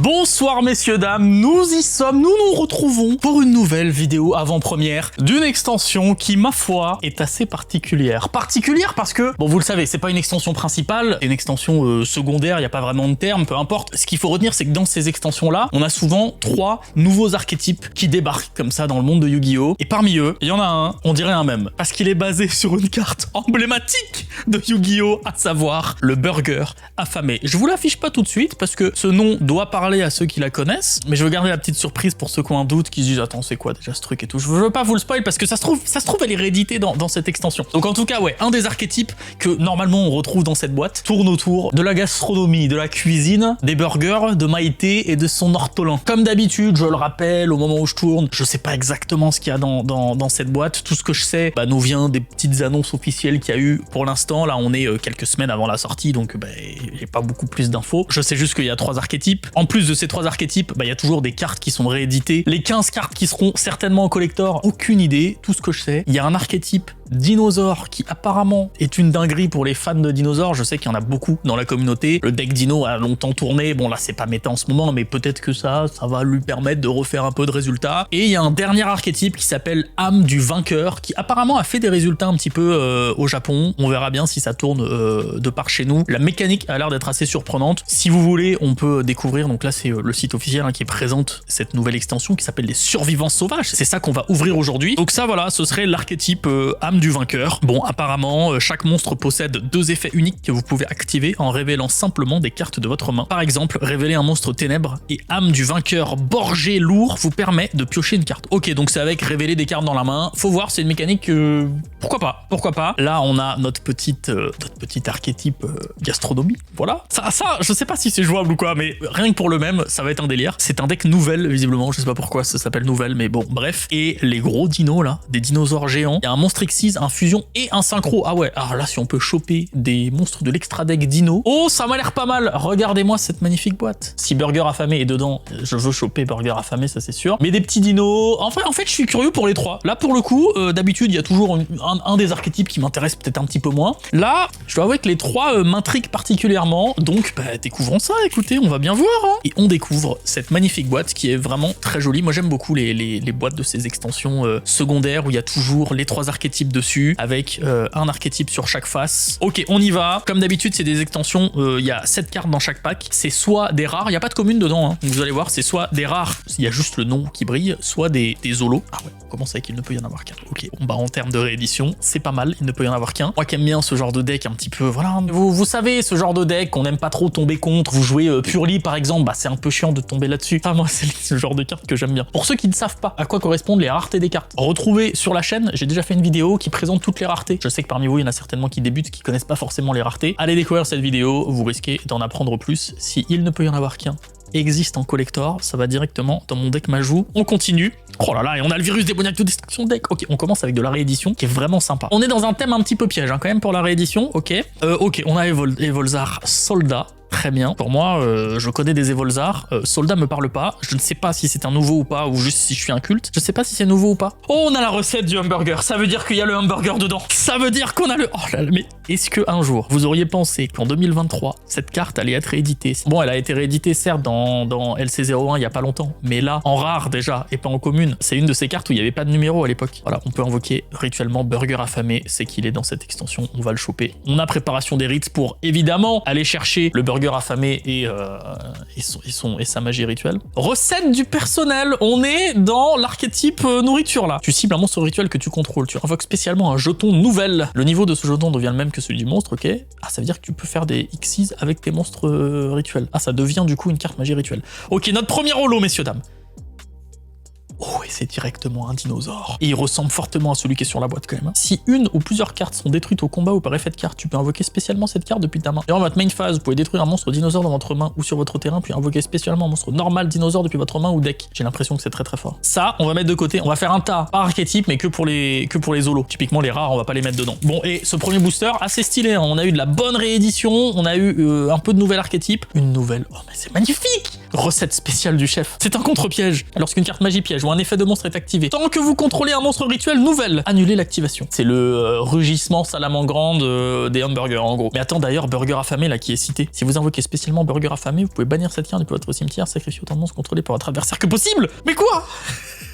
Bonsoir messieurs dames, nous y sommes, nous nous retrouvons pour une nouvelle vidéo avant-première d'une extension qui, ma foi, est assez particulière. Particulière parce que, bon vous le savez, c'est pas une extension principale, c'est une extension secondaire, il n'y a pas vraiment de terme, peu importe. Ce qu'il faut retenir, c'est que dans ces extensions-là, on a souvent 3 nouveaux archétypes qui débarquent comme ça dans le monde de Yu-Gi-Oh! Et parmi eux, il y en a un, on dirait un mème, parce qu'il est basé sur une carte emblématique de Yu-Gi-Oh! À savoir le burger affamé. Je vous l'affiche pas tout de suite parce que ce nom doit parler à ceux qui la connaissent, mais je veux garder la petite surprise pour ceux qui ont un doute, qui se disent attends c'est quoi déjà ce truc et tout. Je veux pas vous le spoil parce que ça se trouve elle est rééditée dans cette extension. Donc en tout cas ouais, un des archétypes que normalement on retrouve dans cette boîte tourne autour de la gastronomie, de la cuisine, des burgers, de Maïté et de son ortolan. Comme d'habitude, je le rappelle au moment où je tourne, je sais pas exactement ce qu'il y a dans cette boîte. Tout ce que je sais nous vient des petites annonces officielles qu'il y a eu pour l'instant. Là on est quelques semaines avant la sortie, donc j'ai pas beaucoup plus d'infos. Je sais juste qu'il y a 3 archétypes. En plus de ces 3 archétypes, il y a toujours des cartes qui sont rééditées. Les 15 cartes qui seront certainement en collector, aucune idée. Tout ce que je sais, il y a un archétype dinosaure qui apparemment est une dinguerie pour les fans de dinosaures. Je sais qu'il y en a beaucoup dans la communauté. Le deck dino a longtemps tourné. Bon là c'est pas méta en ce moment, mais peut-être que ça va lui permettre de refaire un peu de résultats. Et il y a un dernier archétype qui s'appelle âme du vainqueur, qui apparemment a fait des résultats un petit peu au Japon. On verra bien si ça tourne de par chez nous. La mécanique a l'air d'être assez surprenante. Si vous voulez, on peut découvrir, donc là c'est le site officiel qui présente cette nouvelle extension qui s'appelle les survivants sauvages. C'est ça qu'on va ouvrir aujourd'hui. Donc ça voilà, ce serait l'archétype âme du vainqueur. Bon, apparemment, chaque monstre possède 2 effets uniques que vous pouvez activer en révélant simplement des cartes de votre main. Par exemple, révéler un monstre ténèbres et âme du vainqueur borgé lourd vous permet de piocher une carte. Ok, donc c'est avec révéler des cartes dans la main. Faut voir, c'est une mécanique pourquoi pas. Là, on a notre petit archétype gastronomie. Voilà. Ça, je sais pas si c'est jouable ou quoi, mais rien que pour le même, ça va être un délire. C'est un deck nouvelle, visiblement. Je sais pas pourquoi ça s'appelle nouvelle, mais bon, bref. Et les gros dinos, là, des dinosaures géants. Il y a un monstre Xyz, un fusion et un synchro. Ah ouais, alors là, si on peut choper des monstres de l'extra deck dino. Oh, ça m'a l'air pas mal. Regardez-moi cette magnifique boîte. Si Burger Affamé est dedans, je veux choper Burger Affamé, ça c'est sûr. Mais des petits dinos. En fait, je suis curieux pour les 3. Là, pour le coup, d'habitude, il y a toujours un des archétypes qui m'intéresse peut-être un petit peu moins. Là, je dois avouer que les 3 m'intriguent particulièrement. Donc, découvrons ça. Écoutez, on va bien voir. Hein. Et on découvre cette magnifique boîte qui est vraiment très jolie. Moi, j'aime beaucoup les boîtes de ces extensions secondaires où il y a toujours les 3 archétypes dessus avec un archétype sur chaque face. Ok, on y va. Comme d'habitude, c'est des extensions. Il y a 7 cartes dans chaque pack. C'est soit des rares. Il n'y a pas de commune dedans. Hein. Donc, vous allez voir, c'est soit des rares. Il y a juste le nom qui brille. Soit des holos. Ah ouais, on commence avec il ne peut y en avoir qu'un. Ok, bon, en termes de réédition, c'est pas mal. Il ne peut y en avoir qu'un. Moi qui aime bien ce genre de deck un petit peu, voilà. Vous savez, ce genre de deck qu'on n'aime pas trop tomber contre. Vous jouez Purely par exemple, c'est un peu chiant de tomber là-dessus. Moi, c'est ce genre de carte que j'aime bien. Pour ceux qui ne savent pas à quoi correspondent les raretés des cartes, retrouvez sur la chaîne, j'ai déjà fait une vidéo qui présente toutes les raretés. Je sais que parmi vous, il y en a certainement qui débutent, qui connaissent pas forcément les raretés. Allez découvrir cette vidéo, vous risquez d'en apprendre plus. Si il ne peut y en avoir qu'un existe en collector, ça va directement dans mon deck Majou. On continue. Oh là là, et on a le virus démoniaque de destruction de deck. Ok, on commence avec de la réédition qui est vraiment sympa. On est dans un thème un petit peu piège quand même pour la réédition. Ok, on a Evolzar Soldat. Très bien. Pour moi, je connais des Evolzar. Soldat me parle pas. Je ne sais pas si c'est un nouveau ou pas, ou juste si je suis un culte. Je sais pas si c'est nouveau ou pas. Oh, on a la recette du hamburger. Ça veut dire qu'il y a le hamburger dedans. Ça veut dire qu'on a le... Oh là là, mais est-ce qu'un jour, vous auriez pensé qu'en 2023, cette carte allait être rééditée? Bon, elle a été rééditée, certes, dans LC01 il y a pas longtemps. Mais là, en rare déjà, et pas en commune, c'est une de ces cartes où il n'y avait pas de numéro à l'époque. Voilà, on peut invoquer rituellement Burger Affamé. C'est qu'il est dans cette extension. On va le choper. On a préparation des rites pour, évidemment, aller chercher le Burger Affamé et sa magie rituelle. Recette du personnel, on est dans l'archétype nourriture là. Tu cibles un monstre rituel que tu contrôles, tu invoques spécialement un jeton nouvelle. Le niveau de ce jeton devient le même que celui du monstre, ok. Ah, ça veut dire que tu peux faire des Xyz avec tes monstres rituels. Ah, ça devient du coup une carte magie rituelle. Ok, notre premier holo, messieurs, dames. Oh, et c'est directement un dinosaure. Et il ressemble fortement à celui qui est sur la boîte quand même. Si une ou plusieurs cartes sont détruites au combat ou par effet de carte, tu peux invoquer spécialement cette carte depuis ta main. Durant votre main phase, vous pouvez détruire un monstre dinosaure dans votre main ou sur votre terrain, puis invoquer spécialement un monstre normal dinosaure depuis votre main ou deck. J'ai l'impression que c'est très très fort. Ça, on va mettre de côté. On va faire un tas par archétype, mais que pour les holos. Typiquement les rares, on va pas les mettre dedans. Bon, et ce premier booster, assez stylé. Hein. On a eu de la bonne réédition, on a eu un peu de nouvel archétype. Une nouvelle. Oh, mais c'est magnifique! Recette spéciale du chef. C'est un contre-piège. Lorsqu'une carte magie piège ou un effet de monstre est activé, tant que vous contrôlez un monstre rituel nouvelle, annulez l'activation. C'est le rugissement salamangrande des hamburgers en gros. Mais attends d'ailleurs, burger affamé là qui est cité. Si vous invoquez spécialement burger affamé, vous pouvez bannir cette carte depuis votre cimetière, sacrifier autant de monstres contrôlés par votre adversaire que possible. Mais quoi?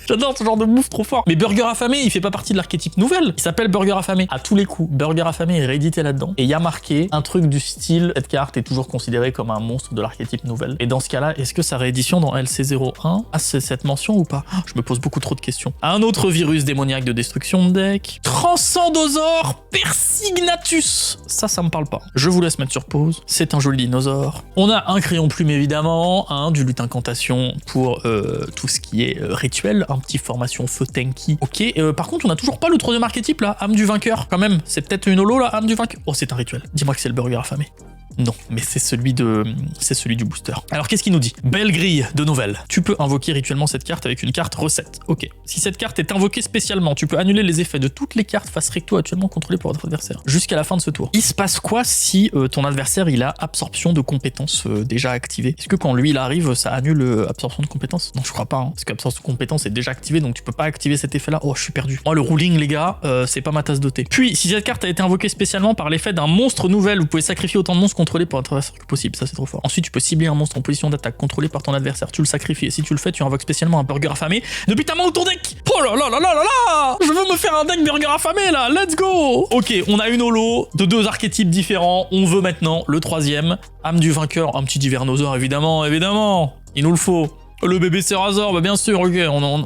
J'adore ce genre de move trop fort. Mais Burger Affamé, il fait pas partie de l'archétype nouvelle. Il s'appelle Burger Affamé. À tous les coups, Burger Affamé est réédité là-dedans. Et il y a marqué un truc du style, cette carte est toujours considérée comme un monstre de l'archétype nouvelle. Et dans ce cas-là, est-ce que sa réédition dans LC01 a cette mention ou pas? Je me pose beaucoup trop de questions. Un autre virus démoniaque de destruction de deck. Transcendosaure Persignatus. Ça me parle pas. Je vous laisse mettre sur pause. C'est un joli dinosaure. On a un crayon plume évidemment, du lutte incantation pour tout ce qui est rituel. Un petit formation feu tanky. Ok, par contre, on a toujours pas le troisième archétype là, âme du vainqueur. Quand même, c'est peut-être une holo là, âme du vainqueur. Oh, c'est un rituel. Dis-moi que c'est le burger affamé. Non, mais c'est celui du booster. Alors qu'est-ce qu'il nous dit? Belle grille de nouvelles. Tu peux invoquer rituellement cette carte avec une carte recette. Ok. Si cette carte est invoquée spécialement, tu peux annuler les effets de toutes les cartes face recto actuellement contrôlées par votre adversaire. Jusqu'à la fin de ce tour. Il se passe quoi si ton adversaire il a absorption de compétences déjà activée? Est-ce que quand lui il arrive, ça annule absorption de compétences? Non, je crois pas. Parce qu'absorption de compétences est déjà activée, donc tu peux pas activer cet effet-là. Oh, je suis perdu. Moi, le ruling, les gars, c'est pas ma tasse de thé. Puis, si cette carte a été invoquée spécialement par l'effet d'un monstre nouvelle, vous pouvez sacrifier autant de monstres contrôlés par votre adversaire que possible. Ça, c'est trop fort. Ensuite, tu peux cibler un monstre en position d'attaque contrôlé par ton adversaire. Tu le sacrifies. Et si tu le fais, tu invoques spécialement un burger affamé depuis ta main ou ton deck. Oh là là là là là là! Je veux me faire un deck burger affamé là. Let's go! Ok, on a une holo de 2 archétypes différents. On veut maintenant le troisième. Âme du vainqueur. Un petit divernosaure, évidemment. Il nous le faut. Le bébé Cérazor, bah bien sûr, ok.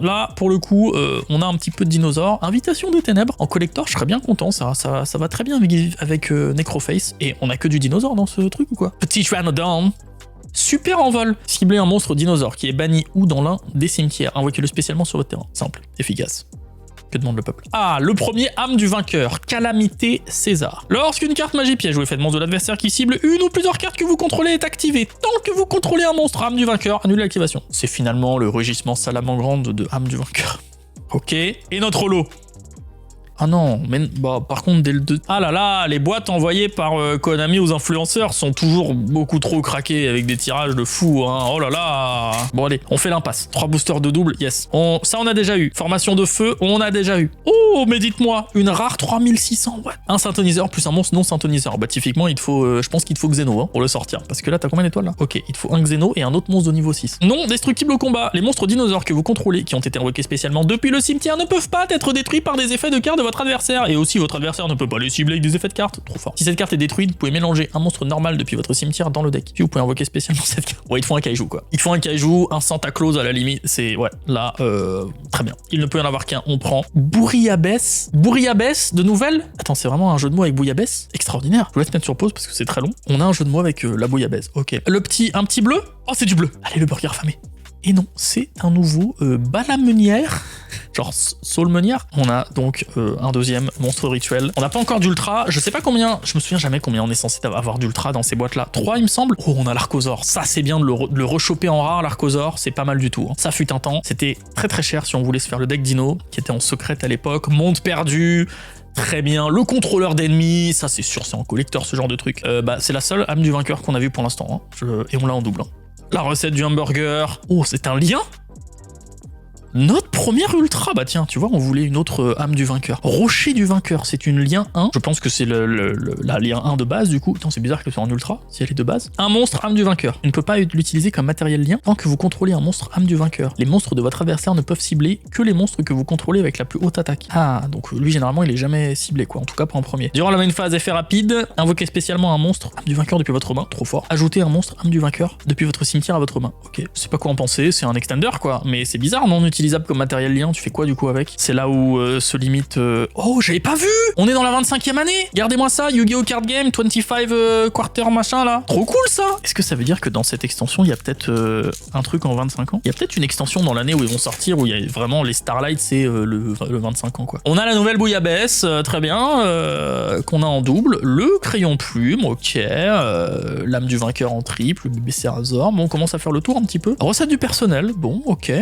Là, pour le coup, on a un petit peu de dinosaures. Invitation des ténèbres. En collector, je serais bien content. Ça va très bien avec Necroface. Et on a que du dinosaure dans ce truc ou quoi? Petit Pteranodon. Super envol. Ciblez un monstre dinosaure qui est banni ou dans l'un des cimetières. Invoquez-le spécialement sur votre terrain. Simple, efficace. Que demande le peuple? Ah, le premier, âme du vainqueur, Calamité César. Lorsqu'une carte magie piège ou effet de monstre de l'adversaire qui cible une ou plusieurs cartes que vous contrôlez est activée, tant que vous contrôlez un monstre, âme du vainqueur, annulez l'activation. C'est finalement le rugissement salamangrande de âme du vainqueur. Ok, et notre holo. Ah non, mais bah, par contre, dès le 2... Ah là là, les boîtes envoyées par Konami aux influenceurs sont toujours beaucoup trop craquées avec des tirages de fou, hein. Oh là là. Bon allez, on fait l'impasse. 3 boosters de double, yes. Ça on a déjà eu. Formation de feu, on a déjà eu. Oh, mais dites-moi, une rare 3600, ouais. Un synthoniseur plus un monstre non synthoniseur. Bah typiquement, il te faut, je pense qu'il te faut Xeno hein, pour le sortir. Parce que là, t'as combien d'étoiles là? Ok, il te faut un Xeno et un autre monstre de niveau 6. Non destructible au combat. Les monstres dinosaures que vous contrôlez, qui ont été invoqués spécialement depuis le cimetière, ne peuvent pas être détruits par des effets de cartes de votre adversaire, et aussi votre adversaire ne peut pas les cibler avec des effets de cartes. Trop fort. Si cette carte est détruite, vous pouvez mélanger un monstre normal depuis votre cimetière dans le deck. Puis vous pouvez invoquer spécialement cette carte. Ouais, il te faut un kaiju quoi. Il te faut un kaiju, un Santa Claus à la limite. C'est ouais, là, très bien. Il ne peut y en avoir qu'un. On prend Bouillabaisse. Bouillabaisse de nouvelles. Attends, c'est vraiment un jeu de mots avec Bouillabaisse. Extraordinaire. Je vous laisse mettre sur pause parce que c'est très long. On a un jeu de mots avec la Bouillabaisse. Ok. Un petit bleu. Oh, c'est du bleu. Allez, le burger affamé. Et non, c'est un nouveau Balamenière, genre Saulmenière. On a donc un deuxième monstre rituel. On n'a pas encore d'ultra, je sais pas combien, je me souviens jamais combien on est censé avoir d'ultra dans ces boîtes-là. 3 il me semble. Oh, on a l'Archosaure. Ça c'est bien de le rechoper en rare, l'Archosaure, c'est pas mal du tout. Hein. Ça fut un temps, c'était très très cher si on voulait se faire le deck Dino, qui était en secrète à l'époque. Monde perdu. Très bien, le contrôleur d'ennemis, ça c'est sûr, c'est en collector ce genre de truc. C'est la seule âme du vainqueur qu'on a vue pour l'instant, hein. Et on l'a en double. Hein. La recette du hamburger. Oh, c'est un lien? Notre première ultra, bah tiens, tu vois, on voulait une autre âme du vainqueur. Rocher du vainqueur, c'est une lien 1. Je pense que c'est la lien 1 de base, du coup. Attends, c'est bizarre que ce soit en ultra, si elle est de base. Un monstre âme du vainqueur. Il ne peut pas l'utiliser comme matériel lien tant que vous contrôlez un monstre âme du vainqueur. Les monstres de votre adversaire ne peuvent cibler que les monstres que vous contrôlez avec la plus haute attaque. Ah, donc lui, généralement, il est jamais ciblé, quoi. En tout cas, pas en premier. Durant la main phase, effet rapide, invoquez spécialement un monstre âme du vainqueur depuis votre main. Trop fort. Ajoutez un monstre âme du vainqueur depuis votre cimetière à votre main. Ok. C'est pas quoi en penser, c'est un extender, quoi. Mais c'est bizarre, non utilisable comme matériel lien. Tu fais quoi du coup avec? C'est là où se limite... Oh, j'avais pas vu! On est dans la 25e année! Regardez-moi ça, Yu-Gi-Oh! Card Game, 25 quarter machin là. Trop cool ça! Est-ce que ça veut dire que dans cette extension, il y a peut-être un truc en 25 ans? Il y a peut-être une extension dans l'année où ils vont sortir, où il y a vraiment les Starlight, c'est le 25 ans quoi. On a la nouvelle Bouillabaisse, très bien, qu'on a en double. Le crayon plume, ok. L'âme du vainqueur en triple, le bébé Cérazor. Bon, on commence à faire le tour un petit peu. Recette du personnel, bon, ok.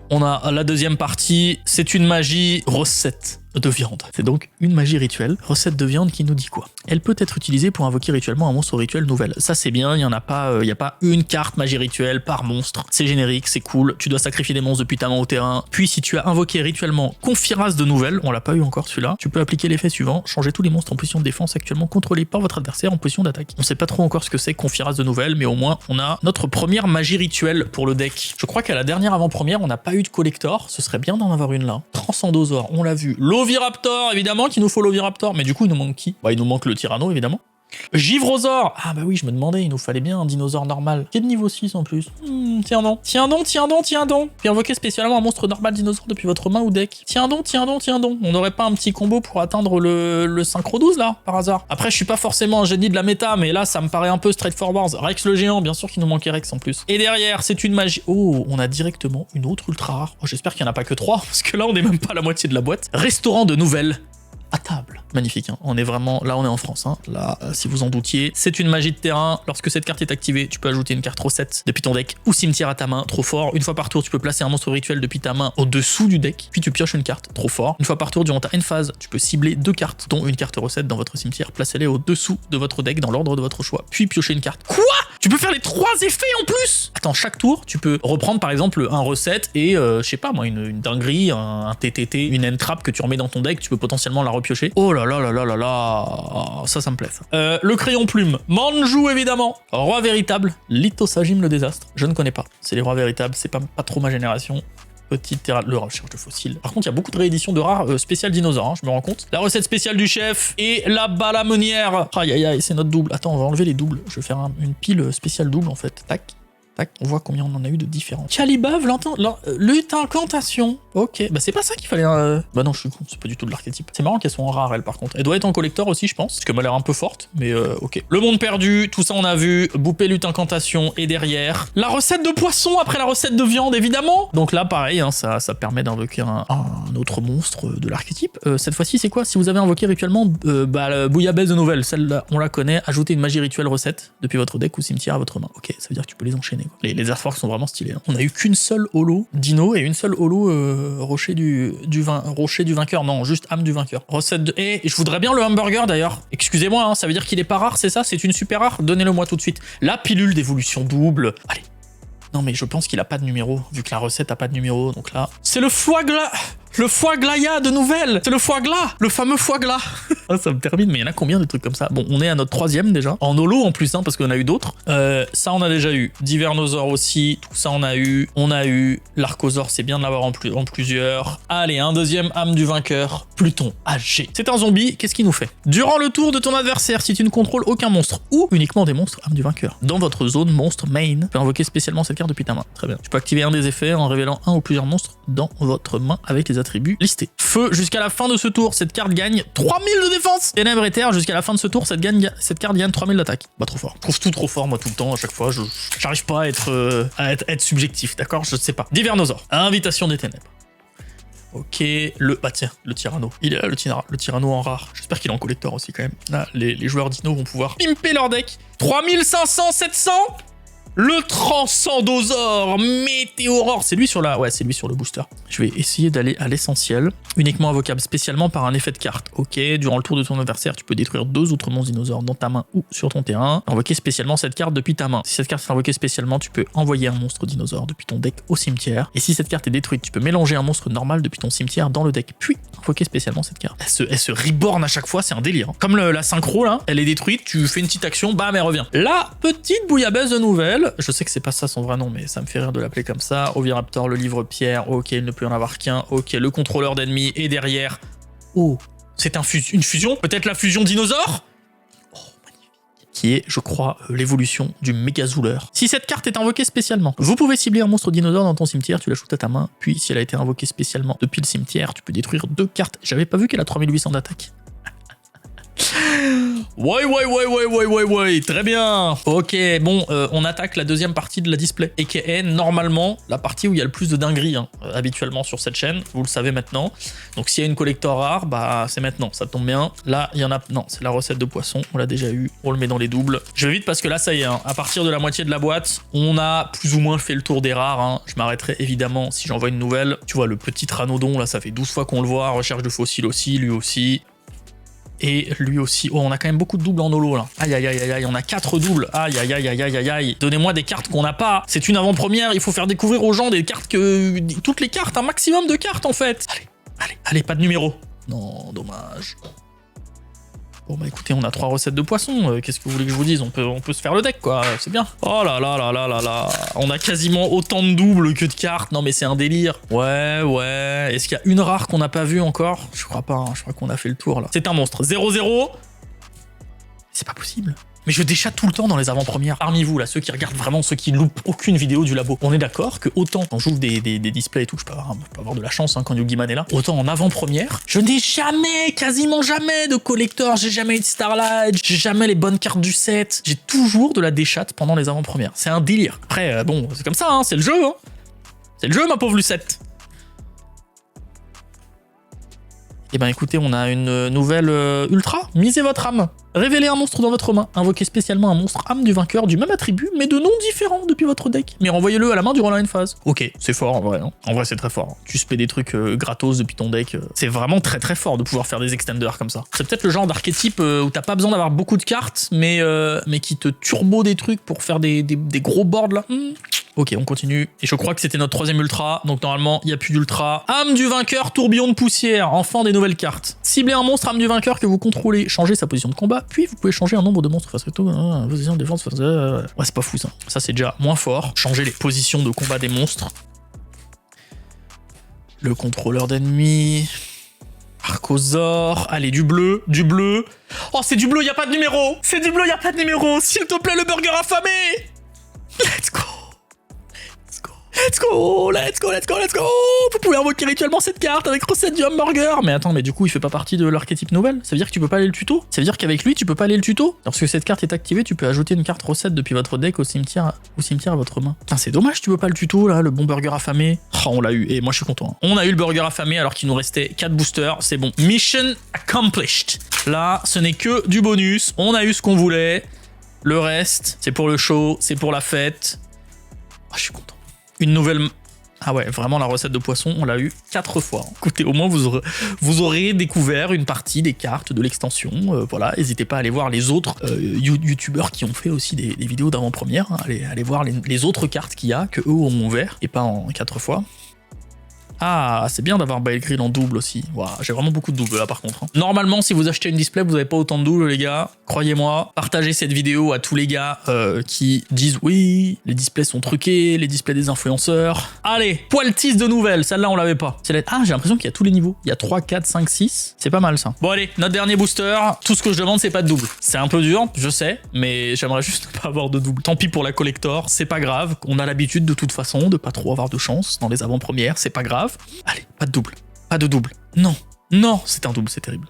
On a la deuxième partie, c'est une magie recette. de viande. C'est donc une magie rituelle. Recette de viande qui nous dit quoi? Elle peut être utilisée pour invoquer rituellement un monstre rituel nouvelle. Ça c'est bien, il n'y a pas une carte magie rituelle par monstre. C'est générique, c'est cool, tu dois sacrifier des monstres depuis ta main au terrain. Puis si tu as invoqué rituellement Confiras de nouvelle, on l'a pas eu encore celui-là, tu peux appliquer l'effet suivant, changer tous les monstres en position de défense actuellement contrôlés par votre adversaire en position d'attaque. On sait pas trop encore ce que c'est Confiras de nouvelle, mais au moins on a notre première magie rituelle pour le deck. Je crois qu'à la dernière avant-première, on n'a pas eu de collector, ce serait bien d'en avoir une là. Transcendosaure, on l'a vu. L'Oviraptor, évidemment qu'il nous faut l'Oviraptor, mais du coup il nous manque qui? Bah il nous manque le Tyranno évidemment. Givrosaure! Ah bah oui, je me demandais, il nous fallait bien un dinosaure normal. Qui est de niveau 6 en plus. Tiens donc. Tiens donc, tiens donc, tiens donc. Puis invoquer spécialement un monstre normal dinosaure depuis votre main ou deck. Tiens donc, tiens donc, tiens donc. On n'aurait pas un petit combo pour atteindre le synchro 12 là, par hasard. Après, je suis pas forcément un génie de la méta, mais là, ça me paraît un peu straightforward. Rex le géant, bien sûr qu'il nous manquait Rex en plus. Et derrière, c'est une magie. Oh, on a directement une autre ultra rare. Oh, j'espère qu'il n'y en a pas que 3, parce que là, on est même pas à la moitié de la boîte. Restaurant de nouvelles. À table. Magnifique, hein. On est vraiment... Là, on est en France. Hein. Là, si vous en doutiez, c'est une magie de terrain. Lorsque cette carte est activée, tu peux ajouter une carte recette depuis ton deck ou cimetière à ta main. Trop fort. Une fois par tour, tu peux placer un monstre rituel depuis ta main au-dessous du deck. Puis tu pioches une carte. Trop fort. Une fois par tour, durant ta end phase, tu peux cibler 2 cartes, dont une carte recette dans votre cimetière. Placez-les au-dessous de votre deck dans l'ordre de votre choix. Puis piocher une carte. Quoi? Tu peux faire les 3 effets en plus? Attends, chaque tour, tu peux reprendre par exemple un recette et, je sais pas moi, une dinguerie, un TTT, une end trap que tu remets dans ton deck. Tu peux potentiellement la repiocher. Oh là là là là là là, ça me plaît. Le crayon plume, Manjou évidemment, roi véritable, Lithosagim le désastre, je ne connais pas, c'est les rois véritables, c'est pas trop ma génération. Petite terra, le recherche de fossiles. Par contre, il y a beaucoup de rééditions de rares spéciales dinosaures, hein, je me rends compte. La recette spéciale du chef et la balamonière. Aïe aïe aïe, c'est notre double. Attends, on va enlever les doubles. Je vais faire une pile spéciale double en fait. Tac. Tac, on voit combien on en a eu de différents. Calibave, lutincantation. Ok, bah c'est pas ça qu'il fallait... Bah non, je suis con, c'est pas du tout de l'archétype. C'est marrant qu'elles soient en rare, elle, par contre. Elle doit être en collector aussi, je pense, parce qu'elle m'a l'air un peu forte, mais ok. Le monde perdu, tout ça on a vu. Boupé, lutincantation, et derrière... La recette de poisson après la recette de viande, évidemment. Donc là, pareil, hein, ça permet d'invoquer un autre monstre de l'archétype. Cette fois-ci, c'est quoi? Si vous avez invoqué rituellement la bouillabaisse de nouvelle, celle-là, on la connaît. Ajoutez une magie rituelle recette depuis votre deck ou cimetière à votre main. Ok, ça veut dire que tu peux les enchaîner. Les artworks sont vraiment stylés. Hein. On a eu qu'une seule holo dino et une seule holo rocher du vainqueur. Non, juste âme du vainqueur. Recette de... Et je voudrais bien le hamburger d'ailleurs. Excusez-moi, hein, ça veut dire qu'il est pas rare, c'est ça? C'est une super rare? Donnez-le moi tout de suite. La pilule d'évolution double. Allez. Non mais je pense qu'il a pas de numéro, vu que la recette a pas de numéro, donc là... C'est le foie glas. Le foie glaya de nouvelles. C'est le foie glas. Le fameux foie glas. Ah, ça me termine, mais il y en a combien de trucs comme ça? Bon, on est à notre 3e déjà. En holo en plus, hein, parce qu'on a eu d'autres. Ça, on a déjà eu. Divernosaure aussi. Tout ça, on a eu. On a eu. L'archosaure, c'est bien de l'avoir en plusieurs. Allez, un deuxième âme du vainqueur. Pluton AG. C'est un zombie. Qu'est-ce qu'il nous fait? Durant le tour de ton adversaire, si tu ne contrôles aucun monstre ou uniquement des monstres, âme du vainqueur. Dans votre zone monstre main, tu peux invoquer spécialement cette carte depuis ta main. Très bien. Tu peux activer un des effets en révélant un ou plusieurs monstres dans votre main avec les attributs listés. Feu, jusqu'à la fin de ce tour, cette carte gagne 3000 de défense. Ténèbres et terre, jusqu'à la fin de ce tour, cette carte gagne 3000 d'attaque. Bah trop fort. Je trouve tout trop fort, moi, tout le temps, à chaque fois. J'arrive pas à être subjectif, d'accord? Je sais pas. Divernosaure, invitation des ténèbres. Ok, bah tiens, le Tyranno. Il est là, le Tyranno en rare. J'espère qu'il est en collector aussi, quand même. Là, les joueurs dino vont pouvoir pimper leur deck. 3500, 700. Le Transcendosaure Météorore, c'est lui sur la... Ouais, c'est lui sur le booster. Je vais essayer d'aller à l'essentiel. Uniquement invocable spécialement par un effet de carte. Ok, durant le tour de ton adversaire, tu peux détruire 2 autres monstres dinosaures dans ta main ou sur ton terrain. Invoquer spécialement cette carte depuis ta main. Si cette carte est invoquée spécialement, tu peux envoyer un monstre dinosaure depuis ton deck au cimetière. Et si cette carte est détruite, tu peux mélanger un monstre normal depuis ton cimetière dans le deck. Puis invoquer spécialement cette carte. Elle se reborn à chaque fois, c'est un délire. Comme la synchro là, elle est détruite, tu fais une petite action, bam, elle revient. La petite bouillabaisse de nouvelles. Je sais que c'est pas ça son vrai nom, mais ça me fait rire de l'appeler comme ça. Oviraptor, le livre pierre, ok, il ne peut y en avoir qu'un, ok, le contrôleur d'ennemis, et derrière... Oh, c'est une fusion? Peut-être la fusion dinosaure? Oh, magnifique. Qui est, je crois, l'évolution du Mégazouleur. Si cette carte est invoquée spécialement, vous pouvez cibler un monstre dinosaure dans ton cimetière, tu l'ajoutes à ta main, puis si elle a été invoquée spécialement depuis le cimetière, tu peux détruire 2 cartes. J'avais pas vu qu'elle a 3800 d'attaque. Ouais, très bien. Ok, bon, on attaque la deuxième partie de la display, et qui est normalement la partie où il y a le plus de dingueries, hein, habituellement sur cette chaîne, vous le savez maintenant. Donc s'il y a une collector rare, bah c'est maintenant, ça tombe bien. Là, il y en a... Non, c'est la recette de poisson, on l'a déjà eu, on le met dans les doubles. Je vais vite parce que là, ça y est, hein, à partir de la moitié de la boîte, on a plus ou moins fait le tour des rares. Hein. Je m'arrêterai évidemment si j'en vois une nouvelle. Tu vois, le petit Tranodon, là, ça fait 12 fois qu'on le voit. Recherche de fossiles aussi, lui aussi. Et lui aussi. Oh, on a quand même beaucoup de doubles en holo là. Aïe, on a 4 doubles. Aïe. Donnez-moi des cartes qu'on n'a pas. C'est une avant-première, il faut faire découvrir aux gens des cartes que... Toutes les cartes, un maximum de cartes en fait. Allez, pas de numéro. Non, dommage. Bon bah écoutez, on a 3 recettes de poisson, qu'est-ce que vous voulez que je vous dise, on peut se faire le deck quoi, c'est bien. Oh là là, on a quasiment autant de doubles que de cartes, non mais c'est un délire. Ouais, est-ce qu'il y a une rare qu'on n'a pas vue encore? Je crois pas, hein. Je crois qu'on a fait le tour là. C'est un monstre, 0-0. C'est pas possible. Mais je déchatte tout le temps dans les avant-premières. Parmi vous, là, ceux qui regardent vraiment, ceux qui loupent aucune vidéo du labo, on est d'accord que autant quand j'ouvre des displays et tout, je peux avoir de la chance hein, quand Yugiman est là, autant en avant-première, je n'ai jamais, quasiment jamais de collector, j'ai jamais eu de Starlight, j'ai jamais les bonnes cartes du set, j'ai toujours de la déchatte pendant les avant-premières. C'est un délire. Après, bon, c'est comme ça, hein, c'est le jeu, hein. C'est le jeu, ma pauvre Lucette. Eh ben écoutez, on a une nouvelle ultra. Misez votre âme. Révélez un monstre dans votre main. Invoquez spécialement un monstre âme du vainqueur du même attribut, mais de noms différents depuis votre deck. Mais renvoyez-le à la main durant la phase. Ok, c'est fort en vrai. Hein. En vrai, c'est très fort. Tu spais des trucs gratos depuis ton deck. C'est vraiment très fort de pouvoir faire des extenders comme ça. C'est peut-être le genre d'archétype où t'as pas besoin d'avoir beaucoup de cartes, mais qui te turbo des trucs pour faire des gros boards là. Ok, on continue. Et je crois que c'était notre 3ème ultra, donc normalement, il n'y a plus d'ultra. Âme du vainqueur, tourbillon de poussière, enfin des nouvelles cartes. Ciblez un monstre âme du vainqueur que vous contrôlez, changez sa position de combat, puis vous pouvez changer un nombre de monstres face recto, position de défense face... Ouais, c'est pas fou ça. Ça, c'est déjà moins fort. Changer les positions de combat des monstres. Le contrôleur d'ennemis... Archosaure, allez, du bleu. Oh, c'est du bleu, y a pas de numéro. C'est du bleu, y a pas de numéro. S'il te plaît, le burger affamé. Let's go. Vous pouvez invoquer rituellement cette carte avec recette du hamburger. Mais attends, mais du coup, il fait pas partie de l'archétype nouvelle. Ça veut dire que tu peux pas aller le tuto. Ça veut dire qu'avec lui, tu peux pas aller le tuto. Lorsque cette carte est activée, tu peux ajouter une carte recette depuis votre deck au cimetière à votre main. Putain, c'est dommage, tu peux pas le tuto, là, le bon burger affamé. Oh, on l'a eu, et moi, je suis content. Hein. On a eu le burger affamé alors qu'il nous restait 4 boosters. C'est bon. Mission accomplished. Là, ce n'est que du bonus. On a eu ce qu'on voulait. Le reste, c'est pour le show, c'est pour la fête. Oh, je suis content. Une nouvelle... Ah ouais, vraiment la recette de poisson, on l'a eu 4 fois. Écoutez, au moins vous aurez découvert une partie des cartes de l'extension. Voilà, n'hésitez pas à aller voir les autres youtubeurs qui ont fait aussi des vidéos d'avant-première. Hein. Allez voir les autres cartes qu'il y a, que eux ont ouvert, et pas en 4 fois. Ah, c'est bien d'avoir Bile Grill en double aussi. Wow, j'ai vraiment beaucoup de doubles là par contre. Hein. Normalement, si vous achetez une display, vous n'avez pas autant de doubles les gars. Croyez-moi, partagez cette vidéo à tous les gars qui disent oui, les displays sont truqués, les displays des influenceurs. Allez, poil tease de nouvelles, celle-là on l'avait pas. Ah, j'ai l'impression qu'il y a tous les niveaux. Il y a 3, 4, 5, 6. C'est pas mal ça. Bon allez, notre dernier booster. Tout ce que je demande, c'est pas de double. C'est un peu dur, je sais, mais j'aimerais juste pas avoir de double. Tant pis pour la collector, c'est pas grave. On a l'habitude de toute façon de pas trop avoir de chance dans les avant-premières, c'est pas grave. Allez, pas de double. Pas de double. Non, c'est un double, c'est terrible.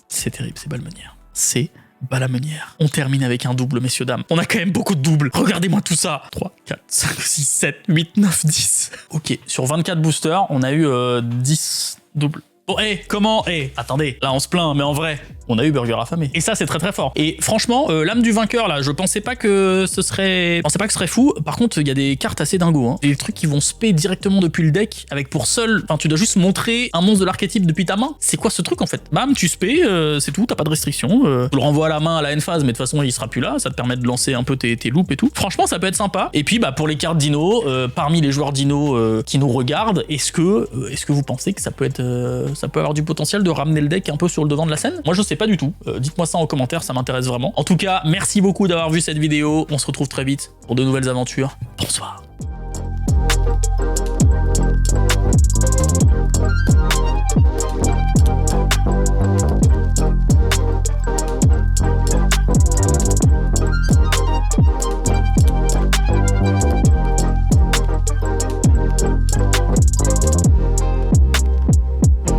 C'est terrible, c'est Balmenière. C'est Balmenière. On termine avec un double, messieurs, dames. On a quand même beaucoup de doubles. Regardez-moi tout ça. 3, 4, 5, 6, 7, 8, 9, 10. Ok, sur 24 boosters, on a eu 10 doubles. Bon, comment attendez, là on se plaint, mais en vrai, on a eu burger affamé. Et ça, c'est très fort. Et franchement, l'âme du vainqueur, là, je pensais pas que ce serait fou. Par contre, il y a des cartes assez dingos, hein. Des trucs qui vont spé directement depuis le deck, avec pour seul... Enfin, tu dois juste montrer un monstre de l'archétype depuis ta main. C'est quoi ce truc, en fait? Bam, tu spé, c'est tout, t'as pas de restriction. Tu le renvoies à la main à la phase, mais de toute façon, il sera plus là. Ça te permet de lancer un peu tes loops et tout. Franchement, ça peut être sympa. Et puis, bah, pour les cartes dino, parmi les joueurs dino qui nous regardent, est-ce que vous pensez que ça peut avoir du potentiel de ramener le deck un peu sur le devant de la scène? Moi, je sais pas du tout. Dites-moi ça en commentaire, ça m'intéresse vraiment. En tout cas, merci beaucoup d'avoir vu cette vidéo. On se retrouve très vite pour de nouvelles aventures. Bonsoir.